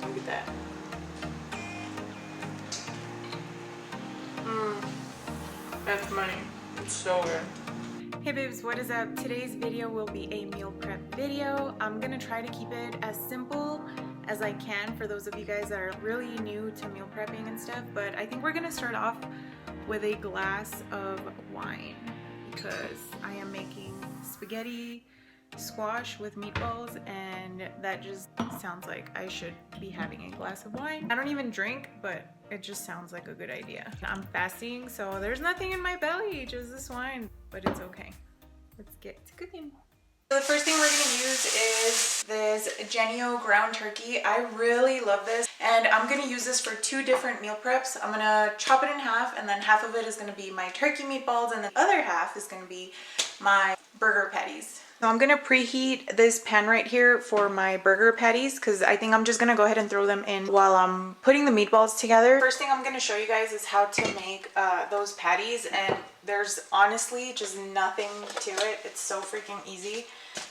Look at that. That's money. It's so good. Hey babes, what is up? Today's video will be a meal prep video. I'm gonna try to keep it as simple as I can for those of you guys that are really new to meal prepping and stuff, but I think we're gonna start off with a glass of wine because I am making spaghetti squash with meatballs, and that just sounds like I should be having a glass of wine. I don't even drink, but it just sounds like a good idea. I'm fasting, so there's nothing in my belly, just this wine, but it's okay. Let's get to cooking. So the first thing we're gonna use is this JENNIE ground turkey. I really love this, and I'm gonna use this for 2 different meal preps. I'm gonna chop it in half, and then half of it is gonna be my turkey meatballs, and the other half is gonna be my burger patties. So I'm gonna preheat this pan right here for my burger patties because I think I'm just gonna go ahead and throw them in while I'm putting the meatballs together. First thing I'm gonna show you guys is how to make those patties, and there's honestly just nothing to it. It's so freaking easy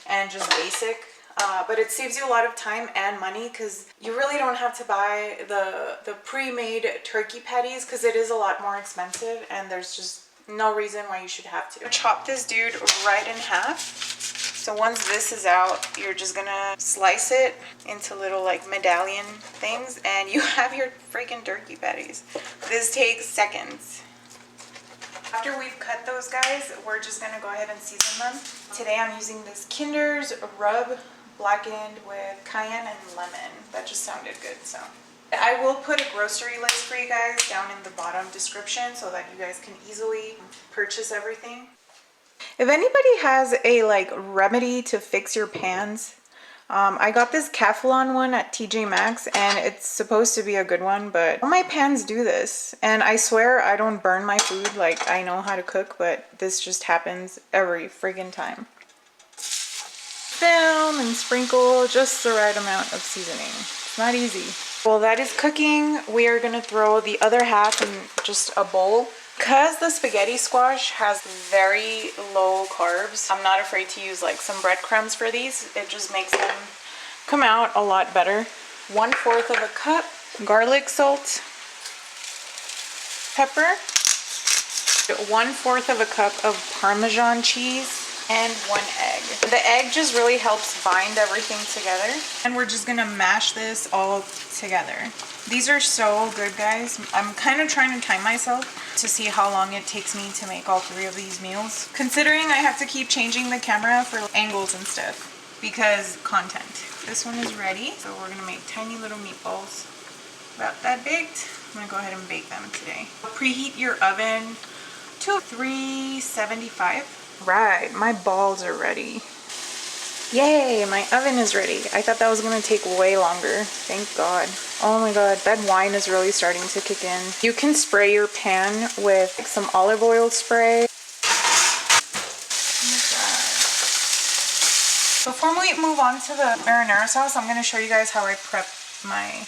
and just basic, but it saves you a lot of time and money because you really don't have to buy the pre-made turkey patties because it is a lot more expensive, and there's just no reason why you should have to. Chop this dude right in half. So once this is out, you're just gonna slice it into little like medallion things, and you have your freaking turkey patties. This takes seconds. After we've cut those guys, we're just gonna go ahead and season them. Today I'm using this Kinder's Rub Blackened with cayenne and lemon. That just sounded good, so. I will put a grocery list for you guys down in the bottom description so that you guys can easily purchase everything. If anybody has a like remedy to fix your pans, I got this Calphalon one at TJ Maxx, and it's supposed to be a good one, but all my pans do this, and I swear I don't burn my food. Like, I know how to cook, but this just happens every friggin' time. Film and sprinkle just the right amount of seasoning. It's not easy. While that is cooking, we are gonna throw the other half in just a bowl. Because the spaghetti squash has very low carbs, I'm not afraid to use like some breadcrumbs for these. It just makes them come out a lot better. 1/4 of a cup garlic salt, pepper, 1/4 of a cup of Parmesan cheese, and 1 egg. The egg just really helps bind everything together, and we're just gonna mash this all together. These are so good, guys. I'm kind of trying to time myself to see how long it takes me to make all 3 of these meals, considering I have to keep changing the camera for angles and stuff because content. This one is ready, so we're gonna make tiny little meatballs about that big. I'm gonna go ahead and bake them today. Preheat your oven to 375. Right, my balls are ready. Yay, my oven is ready. I thought that was gonna take way longer. Thank God. Oh my God, that wine is really starting to kick in. You can spray your pan with some olive oil spray. Oh my God. Before we move on to the marinara sauce, I'm gonna show you guys how I prep my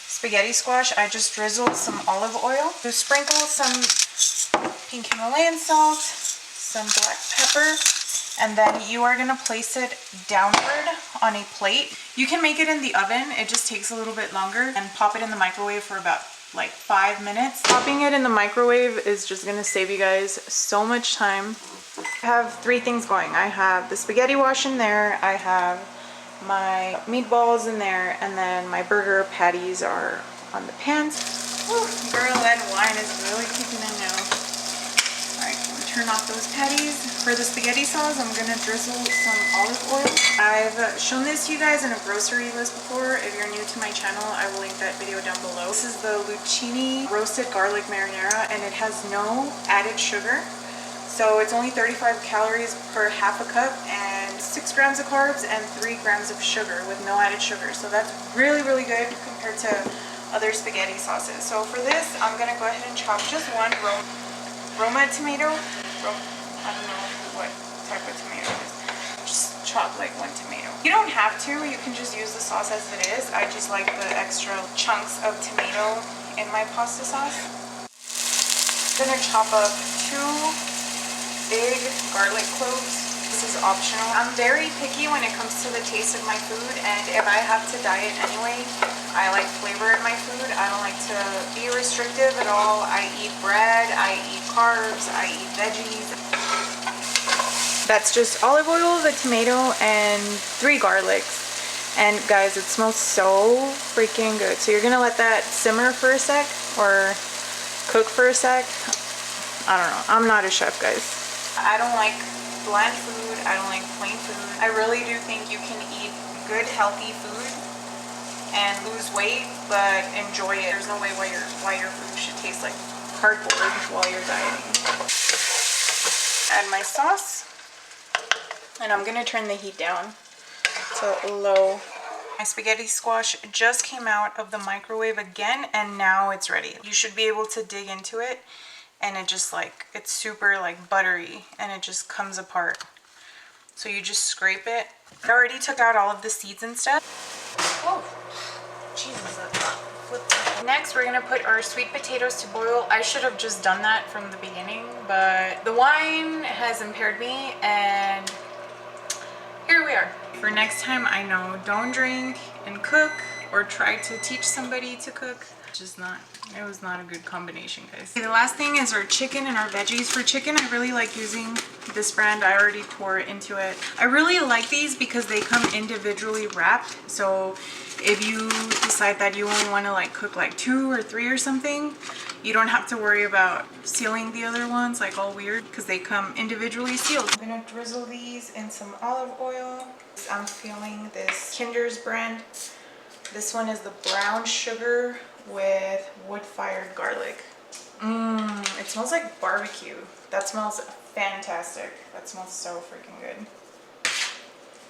spaghetti squash. I just drizzled some olive oil. Just sprinkle some pink Himalayan salt, some black pepper, and then you are gonna place it downward on a plate. You can make it in the oven, it just takes a little bit longer, and pop it in the microwave for about like 5 minutes. Popping it in the microwave is just gonna save you guys so much time. I have 3 things going. I have the spaghetti wash in there, I have my meatballs in there, and then my burger patties are on the pans. Whew, girl, that wine is really kicking in now. Alright, turn off those patties. For the spaghetti sauce, I'm gonna drizzle some olive oil. I've shown this to you guys in a grocery list before. If you're new to my channel, I will link that video down below. This is the Lucchini roasted garlic marinara, and it has no added sugar. So it's only 35 calories per half a cup and 6 grams of carbs and 3 grams of sugar with no added sugar. So that's really, really good compared to other spaghetti sauces. So for this, I'm gonna go ahead and chop just one Roma tomato. I don't know what type of tomato it is. Just chop like 1 tomato. You don't have to, you can just use the sauce as it is. I just like the extra chunks of tomato in my pasta sauce. I'm gonna chop up 2 big garlic cloves. This this is optional. I'm very picky when it comes to the taste of my food, and if I have to diet anyway, I like flavor in my food. I don't like to be restrictive at all. I eat bread, I eat carbs, I eat veggies. That's just olive oil, the tomato, and 3 garlics. And guys, it smells so freaking good. So you're gonna let that simmer for a sec, or cook for a sec. I don't know. I'm not a chef, guys. I don't like bland food. I don't like plain food. I really do think you can eat good, healthy food and lose weight, but enjoy it. There's no way why your food should taste like cardboard while you're dieting. Add my sauce, and I'm gonna turn the heat down to low. My spaghetti squash just came out of the microwave again, and now it's ready. You should be able to dig into it, and it just like, it's super like buttery, and it just comes apart. So you just scrape it. I already took out all of the seeds and stuff. Oh, Jesus. Next, we're gonna put our sweet potatoes to boil. I should have just done that from the beginning, but the wine has impaired me, and here we are. For next time, I know, don't drink and cook, or try to teach somebody to cook. It was not a good combination, guys. Okay, the last thing is our chicken and our veggies. For chicken, I really like using this brand. I already tore into it. I really like these because they come individually wrapped. So if you decide that you only want to like cook like 2 or 3 or something, you don't have to worry about sealing the other ones like all weird, because they come individually sealed. I'm gonna drizzle these in some olive oil. I'm feeling this Kinder's brand. This one is the brown sugar with wood-fired garlic. It smells like barbecue. That smells fantastic. That smells so freaking good.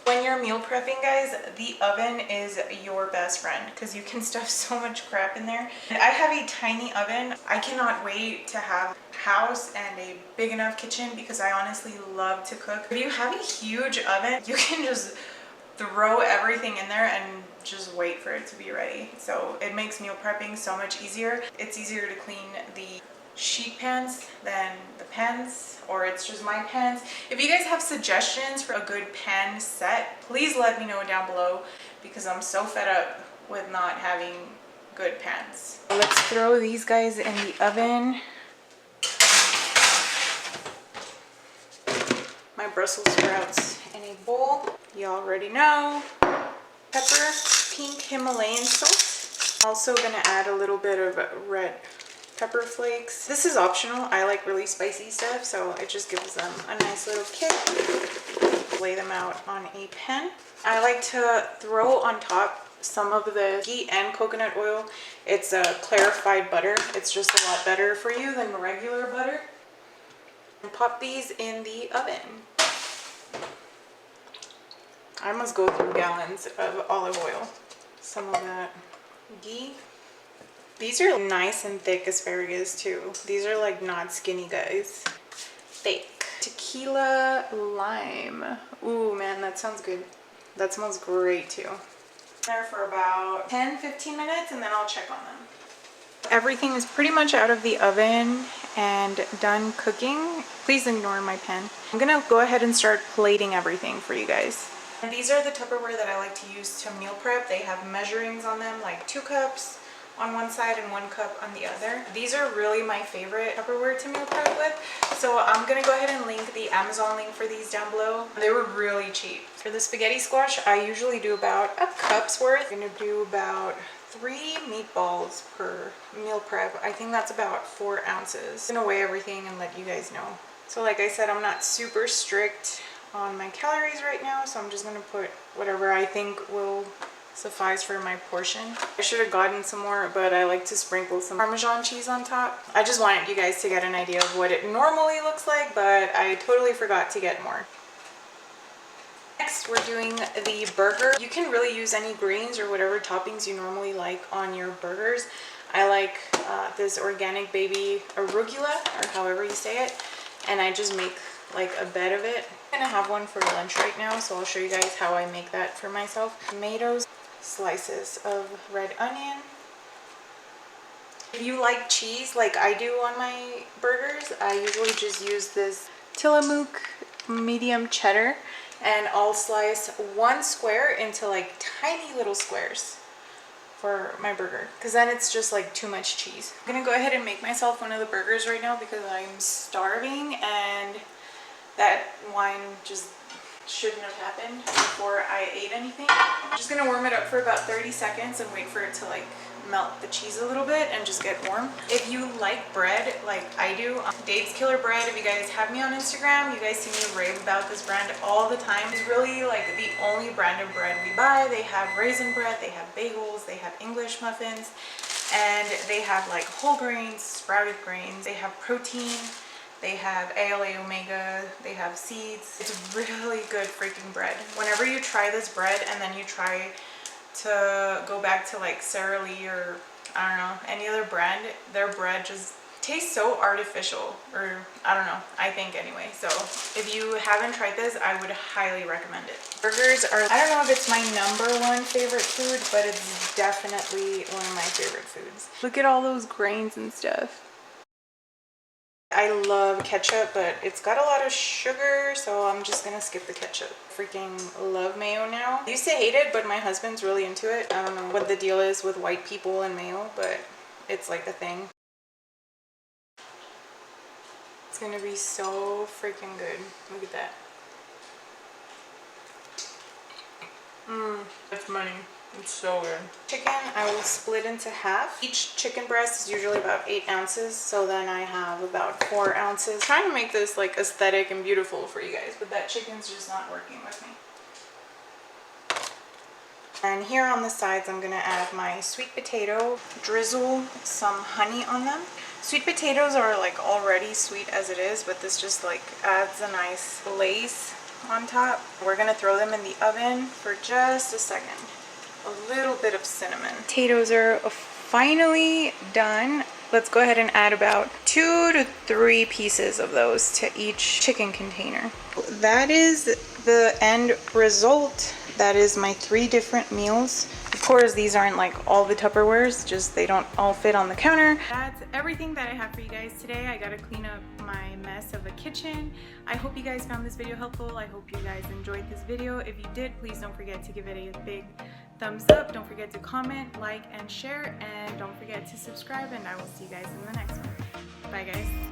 When you're meal prepping, guys, the oven is your best friend because you can stuff so much crap in there. And I have a tiny oven. I cannot wait to have a house and a big enough kitchen because I honestly love to cook. If you have a huge oven, you can just throw everything in there and just wait for it to be ready. So it makes meal prepping so much easier. It's easier to clean the sheet pans than the pans, or it's just my pans. If you guys have suggestions for a good pan set, please let me know down below because I'm so fed up with not having good pans. Let's throw these guys in the oven. My Brussels sprouts in a bowl. You already know. Pepper, pink Himalayan salt. Also gonna add a little bit of red pepper flakes. This is optional. I like really spicy stuff, so it just gives them a nice little kick. Lay them out on a pan. I like to throw on top some of the ghee and coconut oil. It's a clarified butter. It's just a lot better for you than regular butter. And pop these in the oven. I must go through gallons of olive oil. Some of that ghee. These are nice and thick asparagus too. These are like not skinny, guys. Thick. Tequila lime. Ooh man, that sounds good. That smells great too. There for about 10-15 minutes and then I'll check on them. Everything is pretty much out of the oven and done cooking. Please ignore my pen. I'm gonna go ahead and start plating everything for you guys. And these are the Tupperware that I like to use to meal prep. They have measurings on them, like 2 cups on one side and 1 cup on the other. These are really my favorite Tupperware to meal prep with. So I'm gonna go ahead and link the Amazon link for these down below. They were really cheap. For the spaghetti squash, I usually do about a cup's worth. I'm gonna do about 3 meatballs per meal prep. I think that's about 4 ounces. I'm gonna weigh everything and let you guys know. So like I said, I'm not super strict on my calories right now, so I'm just gonna put whatever I think will suffice for my portion. I should have gotten some more, but I like to sprinkle some Parmesan cheese on top. I just wanted you guys to get an idea of what it normally looks like, but I totally forgot to get more. Next, we're doing the burger. You can really use any greens or whatever toppings you normally like on your burgers. I like this organic baby arugula, or however you say it, and I just make like a bed of it. I'm gonna have one for lunch right now, so I'll show you guys how I make that for myself. Tomatoes, slices of red onion. If you like cheese like I do on my burgers, I usually just use this Tillamook medium cheddar, and I'll slice 1 square into like tiny little squares for my burger, because then it's just like too much cheese. I'm gonna go ahead and make myself one of the burgers right now because I'm starving, and that wine just shouldn't have happened before I ate anything. I'm just gonna warm it up for about 30 seconds and wait for it to like melt the cheese a little bit and just get warm. If you like bread like I do, Dave's Killer Bread, if you guys have me on Instagram, you guys see me rave about this brand all the time. It's really like the only brand of bread we buy. They have raisin bread, they have bagels, they have English muffins, and they have like whole grains, sprouted grains, they have protein, they have ALA omega, they have seeds. It's really good freaking bread. Whenever you try this bread and then you try to go back to like Sara Lee or I don't know, any other brand, their bread just tastes so artificial, or I don't know, I think anyway. So if you haven't tried this, I would highly recommend it. Burgers are, I don't know if it's my #1 favorite food, but it's definitely one of my favorite foods. Look at all those grains and stuff. I love ketchup, but it's got a lot of sugar, so I'm just gonna skip the ketchup. Freaking love mayo now. I used to hate it, but my husband's really into it. I don't know what the deal is with white people and mayo, but it's like a thing. It's gonna be so freaking good. Look at that. That's money. It's so good. Chicken, I will split into half. Each chicken breast is usually about 8 ounces, so then I have about 4 ounces. I'm trying to make this like aesthetic and beautiful for you guys, but that chicken's just not working with me. And here on the sides, I'm gonna add my sweet potato, drizzle some honey on them. Sweet potatoes are like already sweet as it is, but this just like adds a nice glaze on top. We're gonna throw them in the oven for just a second. A little bit of cinnamon. Potatoes are finally done. Let's go ahead and add about 2 to 3 pieces of those to each chicken container. That is the end result. That is my 3 different meals. Of course, these aren't like all the Tupperwares, just they don't all fit on the counter. That's everything that I have for you guys today. I gotta clean up my mess of a kitchen. I hope you guys found this video helpful. I hope you guys enjoyed this video. If you did, please don't forget to give it a big thumbs up. Don't forget to comment, like, and share, and don't forget to subscribe, and I will see you guys in the next one. Bye guys.